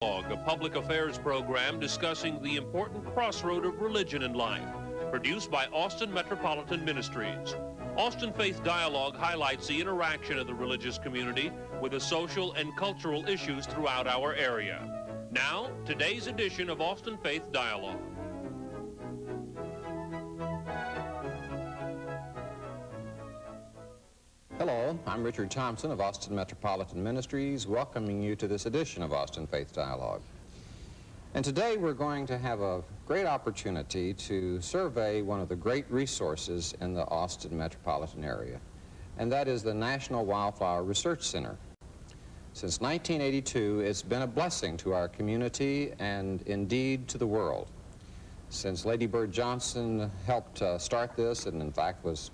A public affairs program discussing the important crossroad of religion in life, produced by Austin Metropolitan Ministries. Austin Faith Dialogue highlights the interaction of the religious community with the social and cultural issues throughout our area. Now, today's edition of Austin Faith Dialogue. Hello, I'm Richard Thompson of Austin Metropolitan Ministries, welcoming you to this edition of Austin Faith Dialogue. And today we're going to have a great opportunity to survey one of the great resources in the Austin metropolitan area, and that is the National Wildflower Research Center. Since 1982, it's been a blessing to our community and indeed to the world. Since Lady Bird Johnson helped start this, and in fact was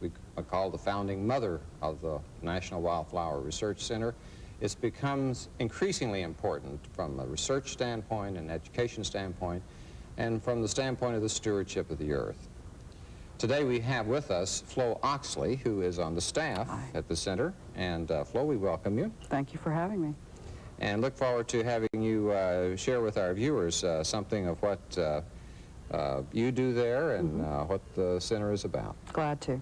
called the founding mother of the National Wildflower Research Center, it's become increasingly important from a research standpoint, an education standpoint, and from the standpoint of the stewardship of the earth. Today we have with us Flo Oxley, who is on the staff at the center. And Flo, we welcome you. Thank you for having me. And look forward to having you share with our viewers something of what you do there and what the center is about. Glad to.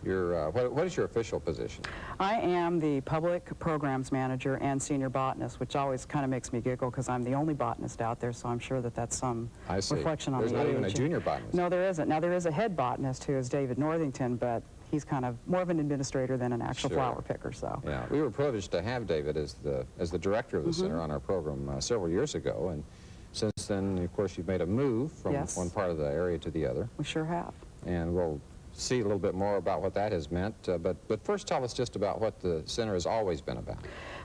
What is your official position? I am the Public Programs Manager and Senior Botanist, which always kind of makes me giggle because I'm the only botanist out there, so I'm sure that that's some reflection on the age. There's not even a junior botanist. No, there isn't. Now, there is a head botanist who is David Northington, but he's kind of more of an administrator than an actual flower picker, so. Yeah, we were privileged to have David as the director of the center on our program several years ago, and since then, of course, you've made a move from one part of the area to the other. We sure have. And we'll see a little bit more about what that has meant, but first tell us just about what the center has always been about.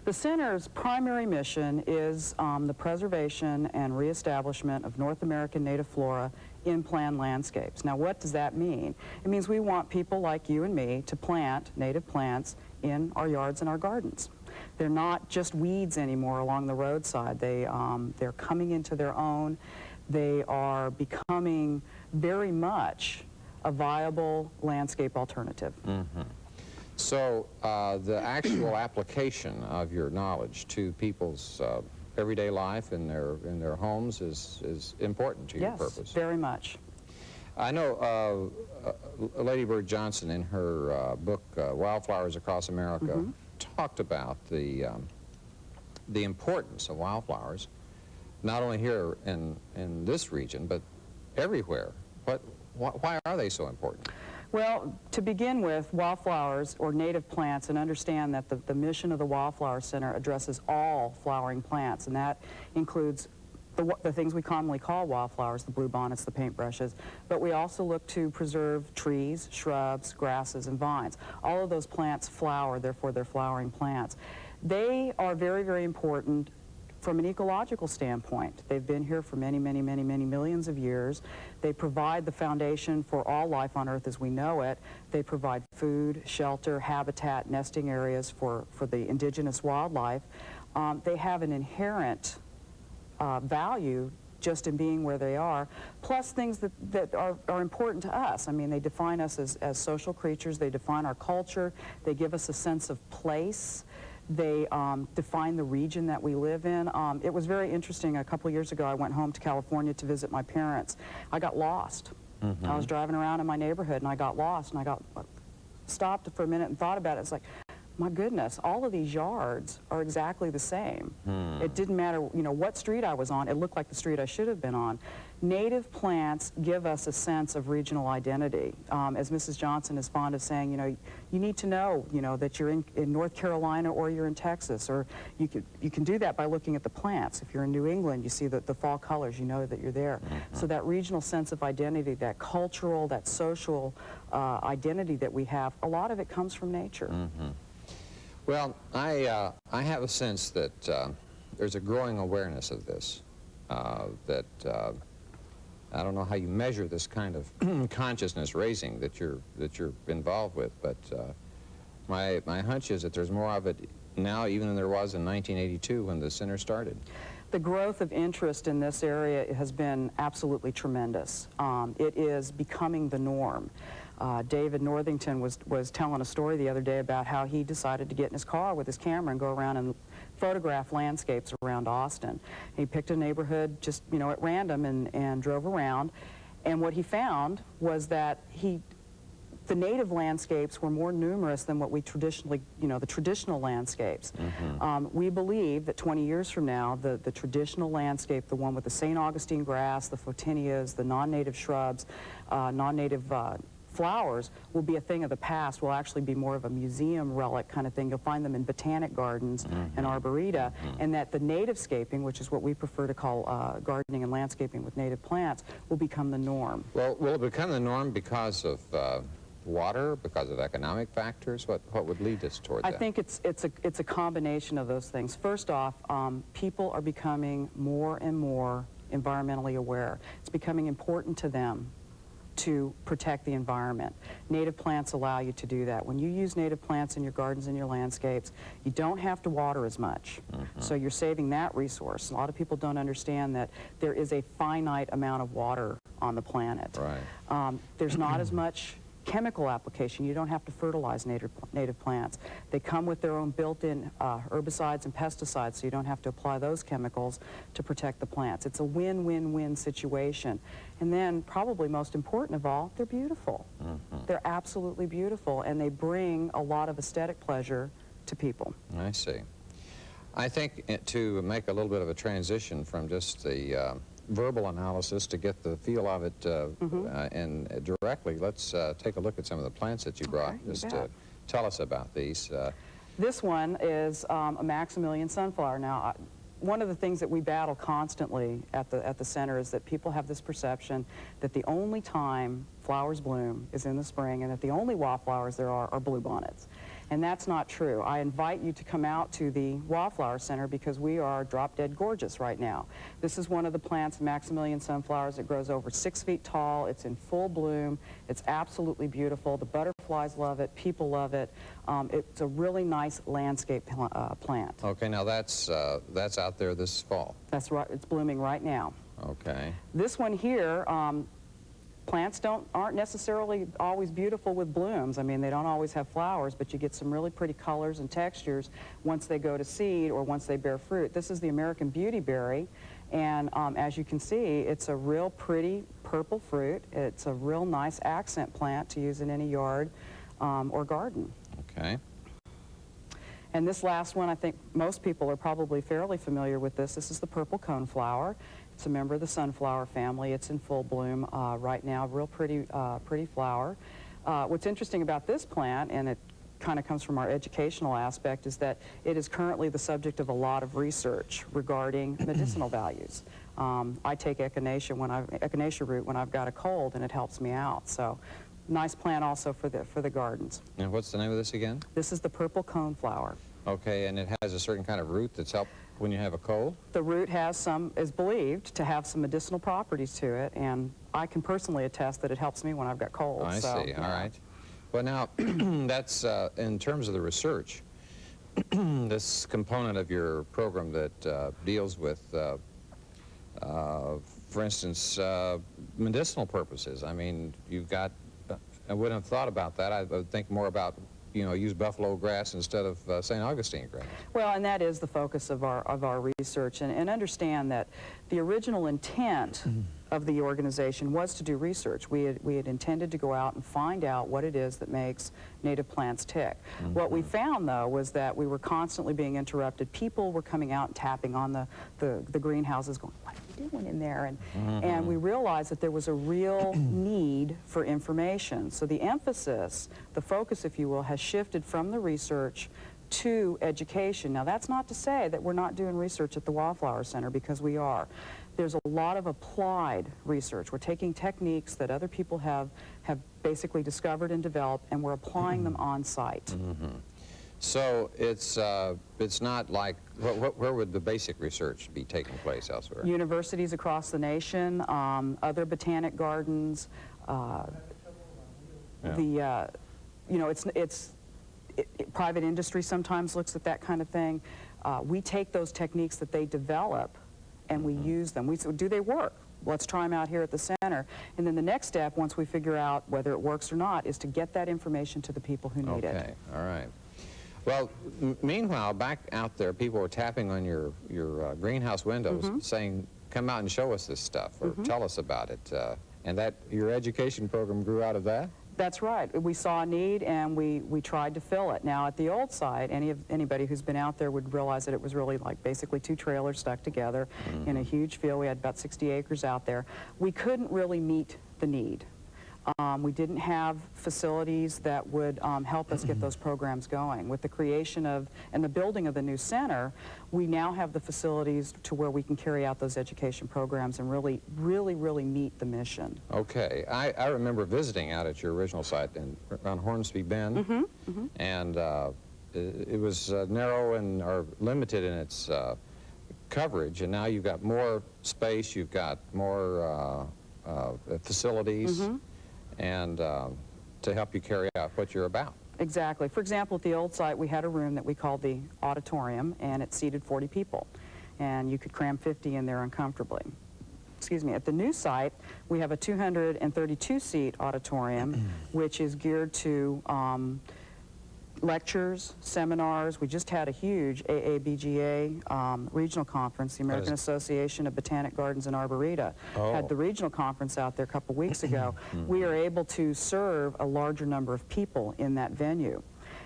The center's primary mission is the preservation and reestablishment of North American native flora in planned landscapes. Now, what does that mean? It means we want people like you and me to plant native plants in our yards and our gardens. They're not just weeds anymore along the roadside. They're coming into their own. They are becoming very much a viable landscape alternative. So the actual application of your knowledge to people's everyday life in their homes is important to your purpose. Yes, very much. I know Lady Bird Johnson in her book Wildflowers Across America talked about the importance of wildflowers, not only here in this region, but everywhere. Why are they so important? Well, to begin with, wildflowers or native plants, and understand that the mission of the Wildflower Center addresses all flowering plants, and that includes the things we commonly call wildflowers, the bluebonnets, the paintbrushes, but we also look to preserve trees, shrubs, grasses, and vines. All of those plants flower, therefore they're flowering plants. They are very, very important from an ecological standpoint. They've been here for many, many, many, many millions of years. They provide the foundation for all life on Earth as we know it. They provide food, shelter, habitat, nesting areas for the indigenous wildlife. They have an inherent value just in being where they are, plus things that are important to us. I mean, they define us as social creatures. They define our culture. They give us a sense of place. They define the region that we live in. It was very interesting. A couple of years ago, I went home to California to visit my parents. I got lost. I was driving around in my neighborhood, and I got lost, and I got stopped for a minute and thought about it. It's like, my goodness, all of these yards are exactly the same. It didn't matter, what street I was on. It looked like the street I should have been on. Native plants give us a sense of regional identity. As Mrs. Johnson is fond of saying, you need to know, that you're in North Carolina or you're in Texas, or you can do that by looking at the plants. If you're in New England, you see the fall colors, you know that you're there. So that regional sense of identity, that cultural, that social identity that we have, a lot of it comes from nature. Well, I have a sense that there's a growing awareness of this, that I don't know how you measure this kind of consciousness raising that you're involved with, but my hunch is that there's more of it now even than there was in 1982 when the center started. The growth of interest in this area has been absolutely tremendous. It is becoming the norm. David Northington was telling a story the other day about how he decided to get in his car with his camera and go around and photograph landscapes around Austin. He picked a neighborhood just, you know, at random and drove around, and what he found was that the native landscapes were more numerous than what we traditionally, you know, the traditional landscapes. We believe that 20 years from now, the traditional landscape, the one with the St. Augustine grass, the photinias, the non-native shrubs, non-native flowers, will be a thing of the past, will actually be more of a museum relic kind of thing. You'll find them in botanic gardens and arboreta, and that the native scaping, which is what we prefer to call gardening and landscaping with native plants, will become the norm. Well, will it become the norm because of water, because of economic factors? What would lead us toward that? I think it's a combination of those things. First off, people are becoming more and more environmentally aware. It's becoming important to them to protect the environment. Native plants allow you to do that. When you use native plants in your gardens and your landscapes, you don't have to water as much. So you're saving that resource. A lot of people don't understand that there is a finite amount of water on the planet. Right. There's not as much chemical application. You don't have to fertilize native plants. They come with their own built-in herbicides and pesticides, so you don't have to apply those chemicals to protect the plants. It's a win-win-win situation. And then, probably most important of all, they're beautiful. They're absolutely beautiful, and they bring a lot of aesthetic pleasure to people. I see. I think to make a little bit of a transition from just the verbal analysis to get the feel of it and directly, let's take a look at some of the plants that you brought. Just tell us about these. This one is a Maximilian sunflower. Now, one of the things that we battle constantly at the center is that people have this perception that the only time flowers bloom is in the spring, and that the only wildflowers there are bluebonnets. And that's not true. I invite you to come out to the Wildflower Center because we are drop-dead gorgeous right now. This is one of the plants, Maximilian sunflowers. It grows over 6 feet tall. It's in full bloom. It's absolutely beautiful. The butterflies love it. People love it. It's a really nice landscape plant. Okay, now that's out there this fall. That's right. It's blooming right now. Okay. This one here, plants aren't necessarily always beautiful with blooms. I mean, they don't always have flowers, but you get some really pretty colors and textures once they go to seed or once they bear fruit. This is the American beautyberry, and as you can see, it's a real pretty purple fruit. It's a real nice accent plant to use in any yard or garden. Okay. And this last one, I think most people are probably fairly familiar with this. This is the purple coneflower. It's a member of the sunflower family. It's in full bloom right now, real pretty flower. What's interesting about this plant, and it kind of comes from our educational aspect, is that it is currently the subject of a lot of research regarding medicinal values. I take echinacea root when I've got a cold, and it helps me out. So, nice plant also for the gardens. And what's the name of this again? This is the purple coneflower. Okay, and it has a certain kind of root that's helped when you have a cold? The root is believed to have some medicinal properties to it, and I can personally attest that it helps me when I've got colds. I see, all right. Well, now, that's, in terms of the research, this component of your program that deals with, for instance, medicinal purposes. I mean, you've got, I wouldn't have thought about that. I would think more about, you know, use buffalo grass instead of St. Augustine grass. Well, and that is the focus of our research, and understand that the original intent of the organization was to do research. We had intended to go out and find out what it is that makes native plants tick. What we found, though, was that we were constantly being interrupted. People were coming out and tapping on the greenhouses going, what are you doing in there? And we realized that there was a real need for information. So the emphasis, the focus, if you will, has shifted from the research to education. Now, that's not to say that we're not doing research at the Wildflower Center, because we are. There's a lot of applied research. We're taking techniques that other people have basically discovered and developed, and we're applying them on site. So it's not like, where would the basic research be taking place elsewhere? Universities across the nation, other botanic gardens, you know, private industry sometimes looks at that kind of thing. We take those techniques that they develop and we use them. We say, do they work? Let's try them out here at the center. And then the next step, once we figure out whether it works or not, is to get that information to the people who need it. Okay, all right. Well, meanwhile, back out there, people were tapping on your greenhouse windows saying, come out and show us this stuff, or tell us about it. And that your education program grew out of that? That's right. We saw a need, and we tried to fill it. Now, at the old site, anybody who's been out there would realize that it was really like basically 2 trailers stuck together in a huge field. We had about 60 acres out there. We couldn't really meet the need. We didn't have facilities that would help us get those programs going. With the creation of and the building of the new center, we now have the facilities to where we can carry out those education programs and really meet the mission. Okay. I remember visiting out at your original site around Hornsby Bend, and it was narrow and or limited in its coverage, and now you've got more space, you've got more facilities, and to help you carry out what you're about. Exactly. For example, at the old site, we had a room that we called the auditorium, and it seated 40 people, and you could cram 50 in there uncomfortably. Excuse me. At the new site, we have a 232-seat auditorium, which is geared to lectures, seminars. We just had a huge AABGA regional conference. The American Association of Botanic Gardens and Arboreta had the regional conference out there a couple weeks ago. We are able to serve a larger number of people in that venue.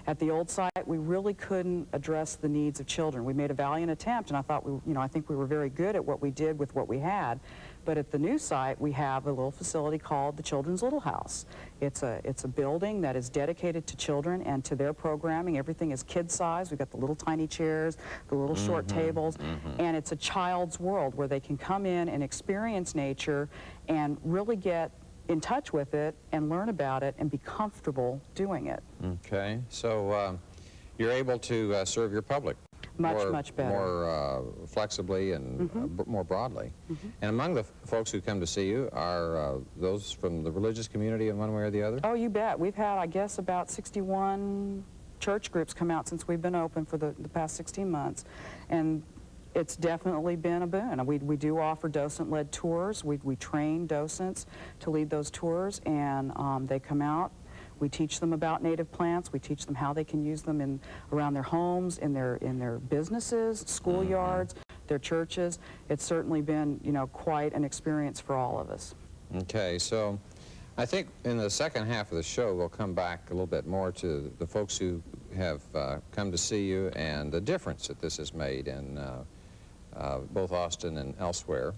At the old site, we really couldn't address the needs of children. We made a valiant attempt, and I think we were very good at what we did with what we had. But at the new site, we have a little facility called the Children's Little House. It's a building that is dedicated to children and to their programming. Everything is kid-sized. We've got the little tiny chairs, the little short tables, and it's a child's world where they can come in and experience nature and really get in touch with it and learn about it and be comfortable doing it. Okay, so you're able to serve your public much better, more flexibly and more broadly. And among the folks who come to see you are those from the religious community in one way or the other? Oh, you bet. We've had, I guess, about 61 church groups come out since we've been open for the past 16 months, and it's definitely been a boon. We do offer docent-led tours. We train docents to lead those tours, and they come out. We teach them about native plants. We teach them how they can use them around their homes, in their businesses, schoolyards, their churches. It's certainly been, quite an experience for all of us. Okay, so I think in the second half of the show we'll come back a little bit more to the folks who have come to see you and the difference that this has made in both Austin and elsewhere.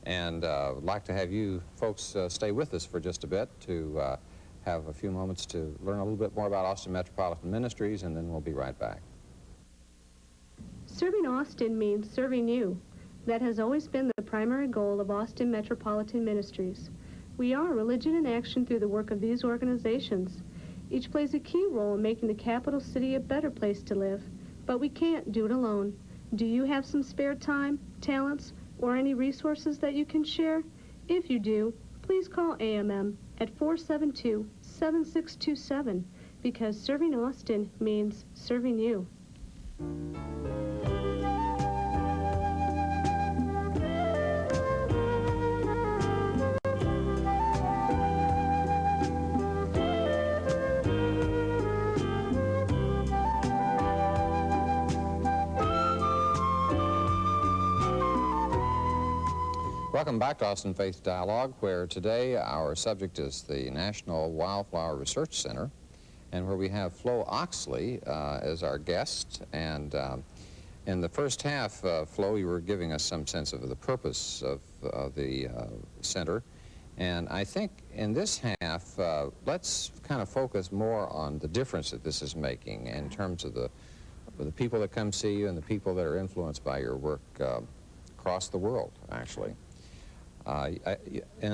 And I'd like to have you folks stay with us for just a bit to have a few moments to learn a little bit more about Austin Metropolitan Ministries, and then we'll be right back. Serving Austin means serving you. That has always been the primary goal of Austin Metropolitan Ministries. We are religion in action through the work of these organizations. Each plays a key role in making the capital city a better place to live, but we can't do it alone. Do you have some spare time, talents, or any resources that you can share? If you do, please call AMM at 472-7627, because serving Austin means serving you. Welcome back to Austin Faith Dialogue, where today our subject is the National Wildflower Research Center, and where we have Flo Oxley as our guest. And in the first half, Flo, you were giving us some sense of the purpose of the center. And I think in this half, let's kind of focus more on the difference that this is making in terms of the people that come see you and the people that are influenced by your work across the world, actually.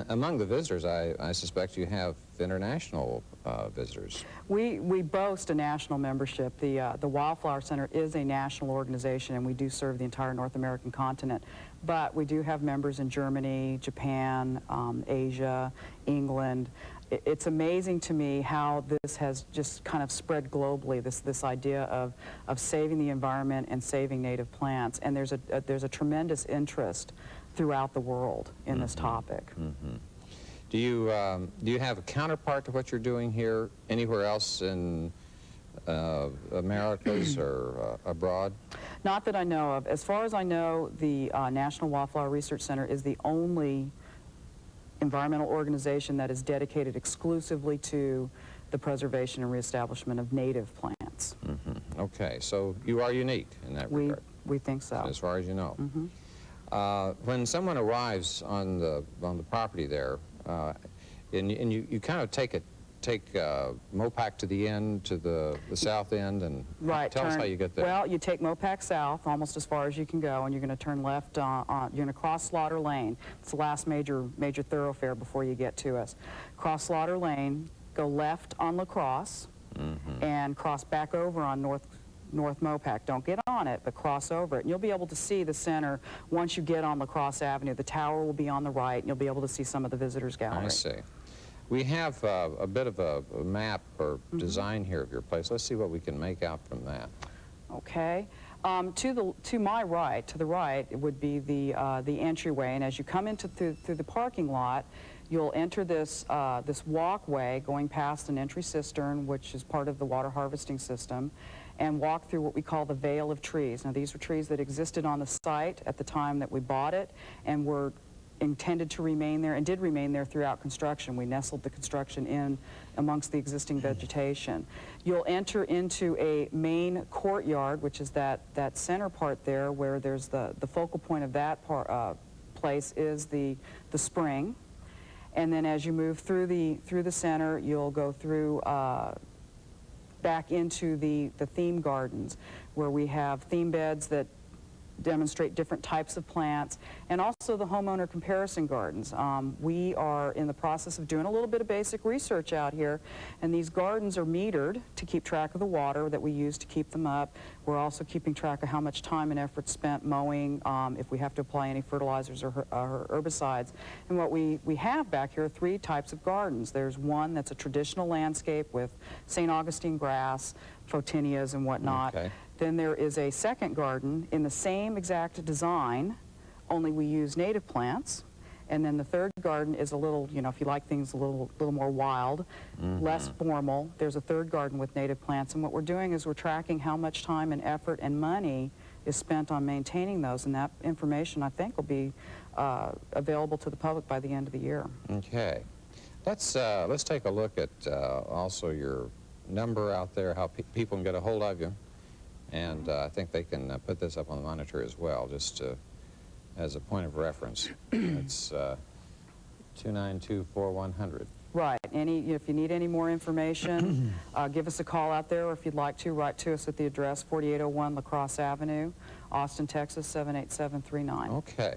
Among the visitors, I suspect you have international visitors. We boast a national membership. The Wildflower Center is a national organization, and we do serve the entire North American continent. But we do have members in Germany, Japan, Asia, England. It's amazing to me how this has just kind of spread globally, this idea of saving the environment and saving native plants. And there's a tremendous interest throughout the world in this topic. Do you have a counterpart to what you're doing here anywhere else in Americas or abroad? Not that I know of. As far as I know, the National Wildflower Research Center is the only environmental organization that is dedicated exclusively to the preservation and reestablishment of native plants. Mm-hmm. Okay, so you are unique in that regard. We think so. As far as you know. Mm-hmm. When someone arrives on the property there, and you kind of take Mopac to the end, to the south end, and right, tell us how you get there. Well, you take Mopac south almost as far as you can go, and you're going to turn left you're going to cross Slaughter Lane. It's the last major thoroughfare before you get to us. Cross Slaughter Lane, go left on La Crosse, and cross back over on North Mopac. Don't get on it, but cross over it. And you'll be able to see the center once you get on La Crosse Avenue. The tower will be on the right, and you'll be able to see some of the visitors gallery. I see. We have a bit of a map or design here of your place. Let's see what we can make out from that. Okay. To my right, to the right, it would be the entryway, and as you come into through the parking lot, you'll enter this this walkway going past an entry cistern, which is part of the water harvesting system, and walk through what we call the veil of trees. Now, these were trees that existed on the site at the time that we bought it, and were intended to remain there and did remain there throughout construction. We nestled the construction in amongst the existing vegetation. You'll enter into a main courtyard, which is that center part there where there's the focal point of that place is the spring. And then as you move through the center, you'll go through back into the theme gardens, where we have theme beds that demonstrate different types of plants, and also the homeowner comparison gardens. We are in the process of doing a little bit of basic research out here, and these gardens are metered to keep track of the water that we use to keep them up. We're also keeping track of how much time and effort spent mowing, if we have to apply any fertilizers or herbicides. And what we have back here are 3 types of gardens. There's one that's a traditional landscape with St. Augustine grass, photinias and whatnot. Okay. Then there is a second garden in the same exact design, only we use native plants. And then the third garden is a little, you know, if you like things a little more wild, less formal. There's a third garden with native plants. And what we're doing is we're tracking how much time and effort and money is spent on maintaining those. And that information, I think, will be available to the public by the end of the year. Okay. Let's take a look at also your number out there, how people can get a hold of you. And I think they can put this up on the monitor as well, just as a point of reference. It's 292-4100. Right. If you need any more information, give us a call out there, or if you'd like to, write to us at the address 4801 La Crosse Avenue, Austin, Texas 78739. Okay.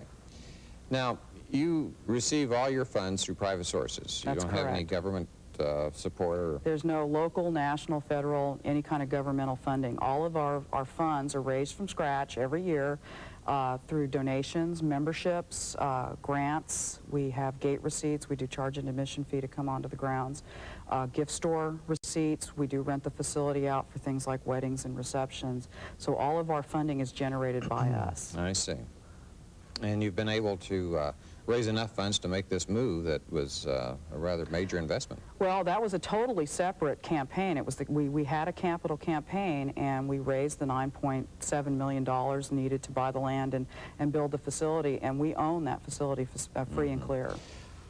Now, you receive all your funds through private sources. That's you don't have any correct. government support or... There's no local, national, federal, any kind of governmental funding. All of our funds are raised from scratch every year through donations, memberships, grants. We have gate receipts. We do charge an admission fee to come onto the grounds. Gift store receipts. We do rent the facility out for things like weddings and receptions. So all of our funding is generated by us. I see. And you've been able to raise enough funds to make this move that was a rather major investment. Well, that was a totally separate campaign. It was we had a capital campaign, and we raised the $9.7 million needed to buy the land and build the facility, and we own that facility free and clear.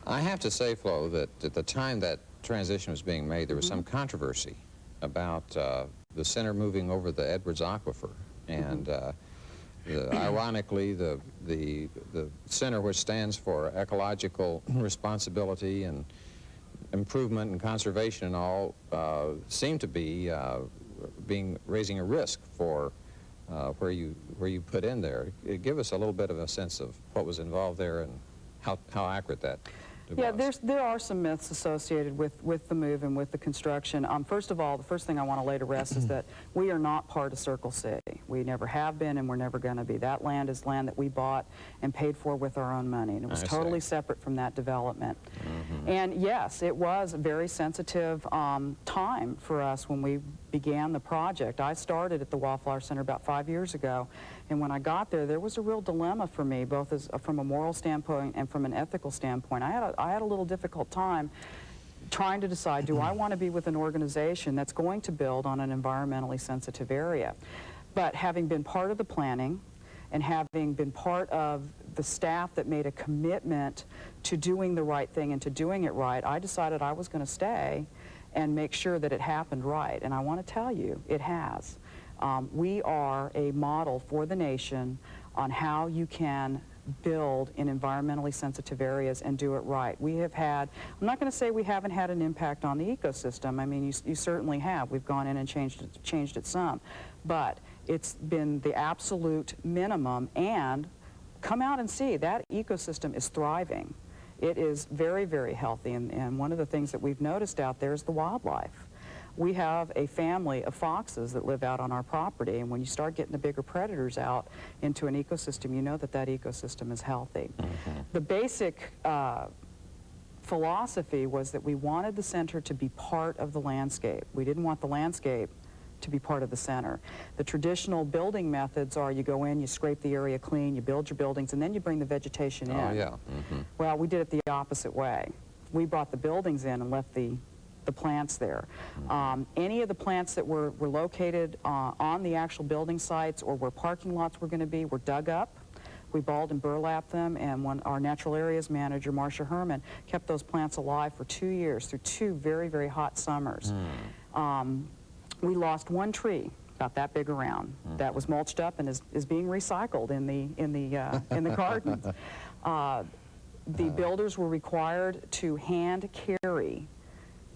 I have to say, Flo, that at the time that transition was being made, there was some controversy about the center moving over the Edwards Aquifer, and ironically, the center, which stands for ecological responsibility and improvement and conservation and all, seemed to be raising a risk for where you put in there. Give us a little bit of a sense of what was involved there and how accurate that was. Yeah, there are some myths associated with the move and with the construction. First of all, the first thing I want to lay to rest is that we are not part of Circle C. We never have been, and we're never going to be. That land is land that we bought and paid for with our own money, and it was totally separate from that development. And yes, it was a very sensitive time for us when we began the project. I started at the Wildflower Center about 5 years ago, and when I got there was a real dilemma for me, both from a moral standpoint and from an ethical standpoint. I had a little difficult time trying to decide, do I want to be with an organization that's going to build on an environmentally sensitive area? But having been part of the planning and having been part of the staff that made a commitment to doing the right thing and to doing it right, I decided I was going to stay and make sure that it happened right. And I want to tell you, it has. We are a model for the nation on how you can build in environmentally sensitive areas and do it right. We have had, I'm not going to say we haven't had an impact on the ecosystem. I mean, you certainly have. We've gone in and changed it some. But it's been the absolute minimum, and come out and see that ecosystem is thriving. It is very, very healthy, and one of the things that we've noticed out there is the wildlife. We have a family of foxes that live out on our property, and when you start getting the bigger predators out into an ecosystem, you know that that ecosystem is healthy. The basic philosophy was that we wanted the center to be part of the landscape. We didn't want the landscape to be part of the center. The traditional building methods are you go in, you scrape the area clean, you build your buildings, and then you bring the vegetation in. Oh, yeah. Well, we did it the opposite way. We brought the buildings in and left the plants there. Any of the plants that were located on the actual building sites or where parking lots were going to be were dug up. We balled and burlapped them, and our natural areas manager, Marcia Herman, kept those plants alive for 2 years through 2 very, very hot summers. We lost 1 tree about that big around that was mulched up and is being recycled in the gardens. The builders were required to hand carry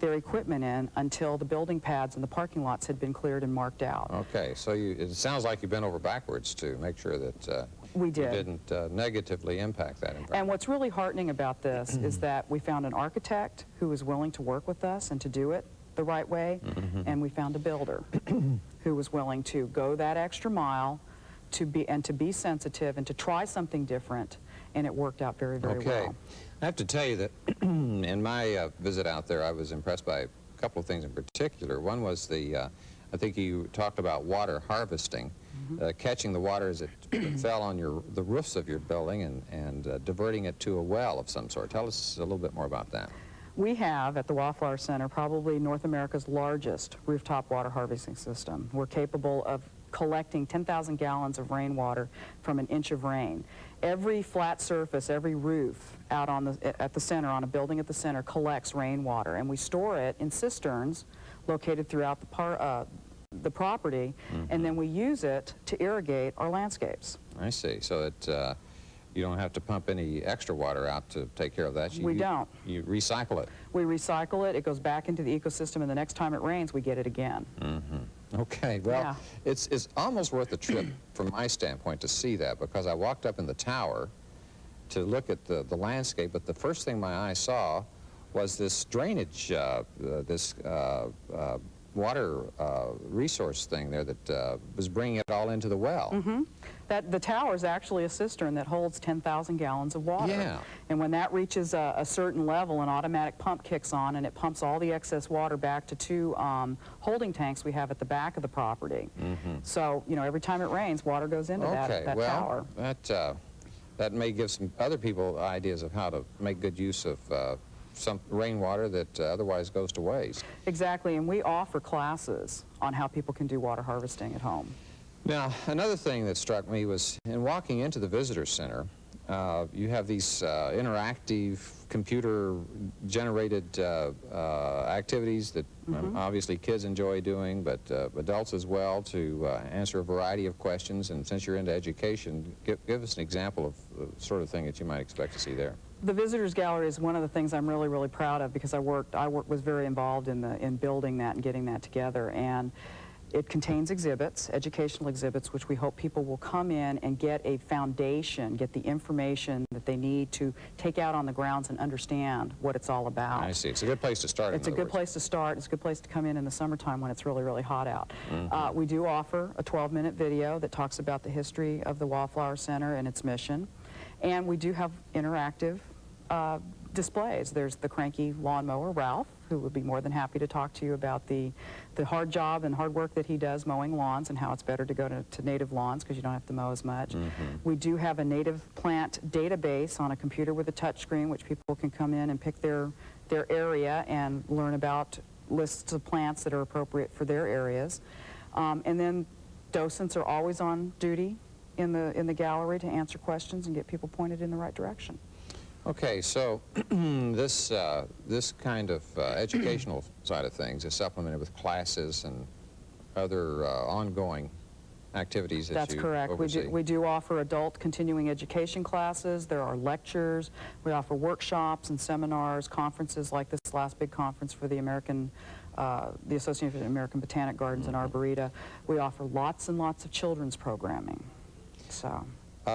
their equipment in until the building pads and the parking lots had been cleared and marked out. Okay, so it sounds like you've been over backwards to make sure that we did. you didn't negatively impact that environment. And what's really heartening about this is that we found an architect who was willing to work with us and to do it the right way, and we found a builder who was willing to go that extra mile to be sensitive and to try something different, and it worked out very, very well. I have to tell you that in my visit out there, I was impressed by a couple of things in particular. One was I think you talked about water harvesting, catching the water as it fell on the roofs of your building and diverting it to a well of some sort. Tell us a little bit more about that. We have, at the Wildflower Center, probably North America's largest rooftop water harvesting system. We're capable of collecting 10,000 gallons of rainwater from an inch of rain. Every flat surface, every roof out at the center, on a building at the center, collects rainwater, and we store it in cisterns located throughout the property, and then we use it to irrigate our landscapes. I see. So that you don't have to pump any extra water out to take care of that. We don't. You recycle it. We recycle it. It goes back into the ecosystem, and the next time it rains, we get it again. Okay, well, Yeah. it's almost worth a trip from my standpoint to see that, because I walked up in the tower to look at the landscape, but the first thing my eye saw was this drainage, water resource thing there that was bringing it all into the well. The tower is actually a cistern that holds 10,000 gallons of water. Yeah. And when that reaches a certain level, an automatic pump kicks on, and it pumps all the excess water back to 2 holding tanks we have at the back of the property. So, you know, every time it rains, water goes into that tower. That may give some other people ideas of how to make good use of some rainwater that otherwise goes to waste. Exactly, and we offer classes on how people can do water harvesting at home. Now, another thing that struck me was in walking into the visitor center, you have these interactive computer-generated activities that obviously kids enjoy doing, but adults as well, to answer a variety of questions. And since you're into education, give us an example of the sort of thing that you might expect to see there. The Visitors Gallery is one of the things I'm really, really proud of, because I was very involved in building that and getting that together. And it contains exhibits, educational exhibits, which we hope people will come in and get a foundation, get the information that they need to take out on the grounds and understand what it's all about. I see. It's a good place to start. It's a good place to start. It's a good place to come in the summertime when it's really, really hot out. We do offer a 12-minute video that talks about the history of the Wildflower Center and its mission. And we do have interactive displays. There's the cranky lawnmower, Ralph, who would be more than happy to talk to you about the hard job and hard work that he does mowing lawns and how it's better to go to native lawns because you don't have to mow as much. We do have a native plant database on a computer with a touch screen, which people can come in and pick their their area and learn about lists of plants that are appropriate for their areas. And then docents are always on duty in the gallery to answer questions and get people pointed in the right direction. Okay, so this kind of educational side of things is supplemented with classes and other ongoing activities that That's you correct. oversee. We do offer adult continuing education classes. There are lectures. We offer workshops and seminars, conferences like this last big conference for the Association of American Botanic Gardens and Arboreta. We offer lots and lots of children's programming. So.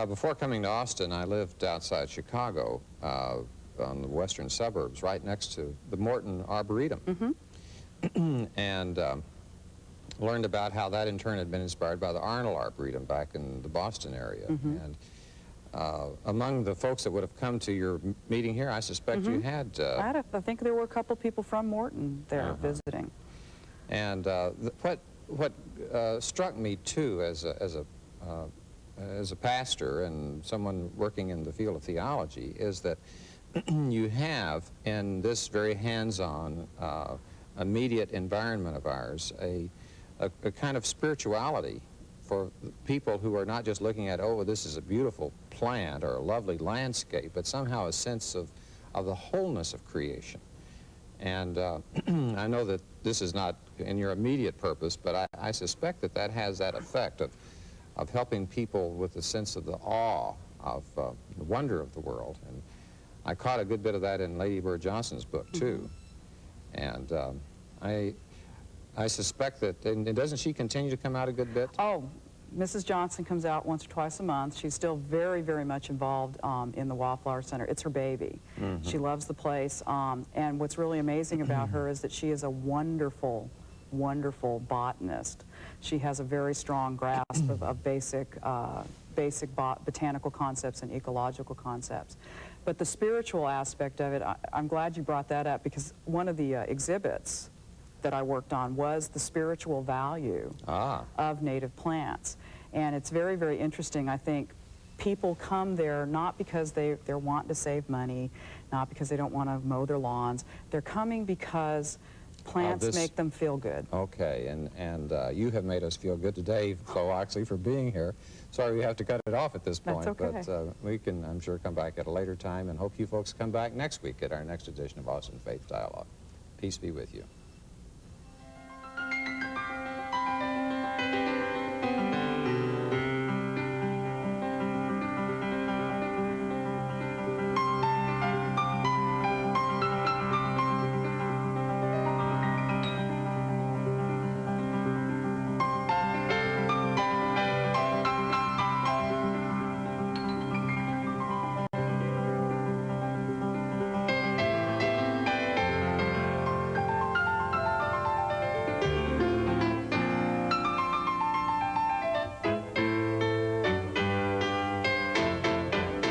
Before coming to Austin, I lived outside Chicago on the western suburbs, right next to the Morton Arboretum. And learned about how that in turn had been inspired by the Arnold Arboretum back in the Boston area. And among the folks that would have come to your meeting here, I suspect you had... I think there were a couple people from Morton there visiting. And what struck me too as a pastor and someone working in the field of theology is that you have in this very hands-on, immediate environment of ours a kind of spirituality for people who are not just looking at, oh, this is a beautiful plant or a lovely landscape, but somehow a sense of the wholeness of creation. And I know that this is not in your immediate purpose, but I suspect that that has that effect of helping people with a sense of the awe of the wonder of the world. And I caught a good bit of that in Lady Bird Johnson's book, too. And I suspect that, and doesn't she continue to come out a good bit? Oh, Mrs. Johnson comes out once or twice a month. She's still very, very much involved in the Wildflower Center. It's her baby. She loves the place. And what's really amazing about her is that she is a wonderful, wonderful botanist. She has a very strong grasp of basic botanical concepts and ecological concepts. But the spiritual aspect of it, I'm glad you brought that up, because one of the exhibits that I worked on was the spiritual value of native plants. And it's very, very interesting. I think people come there not because they're wanting to save money, not because they don't want to mow their lawns. They're coming because plants make them feel good. Okay, and you have made us feel good today, Flo Oxley, for being here. Sorry we have to cut it off at this point. That's okay. But we can, I'm sure, come back at a later time, and hope you folks come back next week at our next edition of Austin Faith Dialogue. Peace be with you.